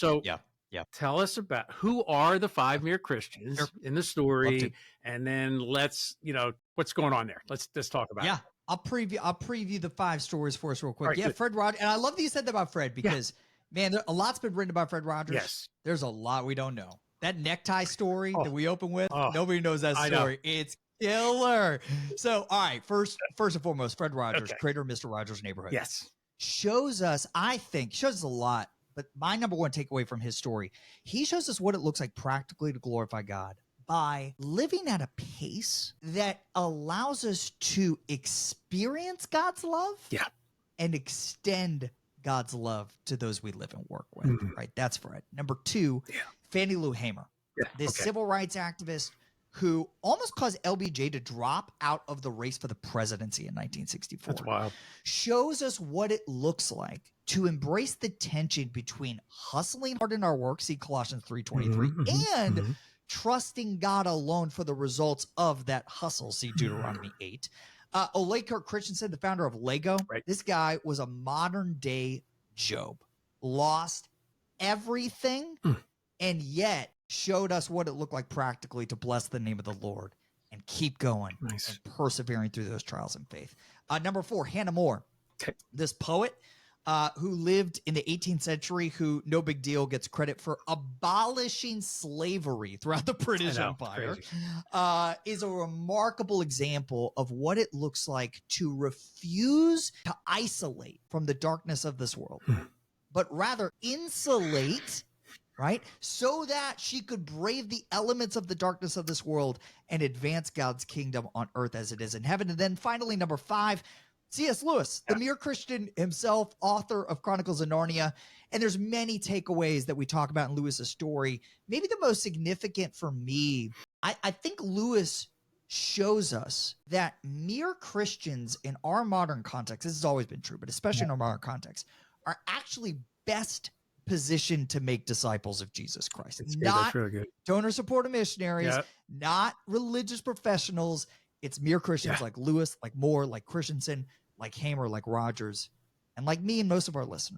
So Yeah. Yeah. tell us about who are the 5 mere Christians in the story, and then let's, what's going on there. Let's talk about it. I'll preview the 5 stories for us real quick. Right, good. Fred Rogers. And I love that you said that about Fred because, man, a lot's been written about Fred Rogers. Yes. There's a lot we don't know. That necktie story that we open with, nobody knows that story. It's killer. So, all right, first and foremost, Fred Rogers, creator of Mr. Rogers' Neighborhood. Yes. Shows us a lot, but my number one takeaway from his story, he shows us what it looks like practically to glorify God by living at a pace that allows us to experience God's love and extend God's love to those we live and work with, right? That's Fred. Number 2, Fannie Lou Hamer, this civil rights activist who almost caused LBJ to drop out of the race for the presidency in 1964. That's wild. Shows us what it looks like to embrace the tension between hustling hard in our work, see Colossians 3:23, and trusting God alone for the results of that hustle, see Deuteronomy 8. Ole Kirk Christensen, the founder of Lego, this guy was a modern day Job, lost everything, and yet showed us what it looked like practically to bless the name of the Lord and keep going and persevering through those trials in faith. Number 4, Hannah More, this poet who lived in the 18th century, who, no big deal, gets credit for abolishing slavery throughout the British Empire, is a remarkable example of what it looks like to refuse to isolate from the darkness of this world, but rather insulate, right? So that she could brave the elements of the darkness of this world and advance God's kingdom on earth as it is in heaven. And then finally, number 5, C.S. Lewis, the mere Christian himself, author of Chronicles of Narnia. And there's many takeaways that we talk about in Lewis's story. Maybe the most significant for me, I think Lewis shows us that mere Christians in our modern context, this has always been true, but especially in our modern context, are actually best positioned to make disciples of Jesus Christ. Not donor-supported missionaries, not religious professionals. It's mere Christians like Lewis, like Moore, like Christensen, like Hamer, like Rogers, and like me and most of our listeners.